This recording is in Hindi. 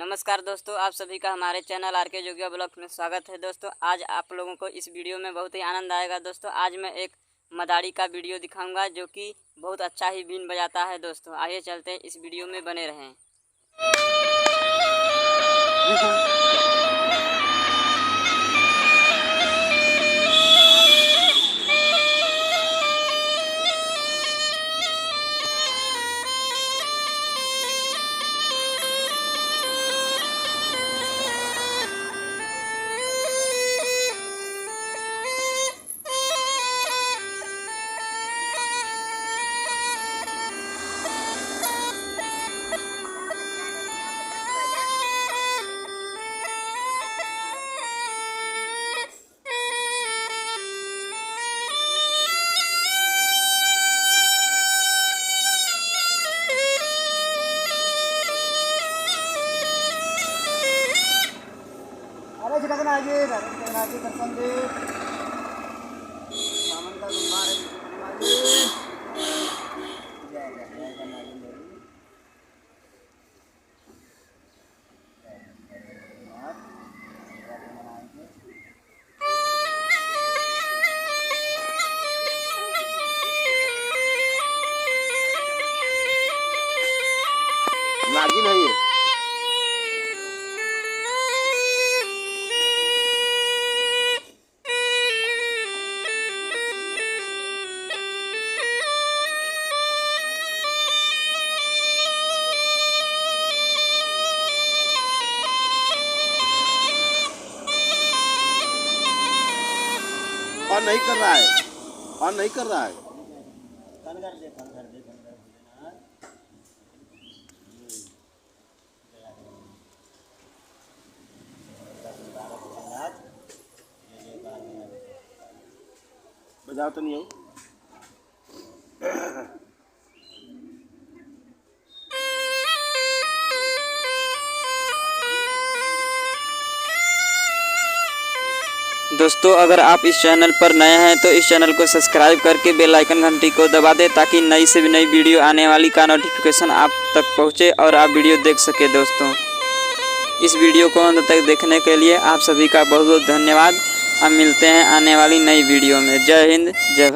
नमस्कार दोस्तों, आप सभी का हमारे चैनल आर के जोगिया ब्लॉग में स्वागत है। दोस्तों आज आप लोगों को इस वीडियो में बहुत ही आनंद आएगा। दोस्तों आज मैं एक मदारी का वीडियो दिखाऊंगा जो कि बहुत अच्छा ही बीन बजाता है। दोस्तों आइए चलते हैं, इस वीडियो में बने रहें। नागिन है ये। और नहीं कर रहा है, और नहीं कर रहा है। बजाओ तो नहीं हो। दोस्तों अगर आप इस चैनल पर नए हैं तो इस चैनल को सब्सक्राइब करके बेल आइकन घंटी को दबा दें ताकि नई से भी नई वीडियो आने वाली का नोटिफिकेशन आप तक पहुंचे और आप वीडियो देख सके। दोस्तों इस वीडियो को अंत तक देखने के लिए आप सभी का बहुत बहुत धन्यवाद। हम मिलते हैं आने वाली नई वीडियो में। जय हिंद, जय भारत।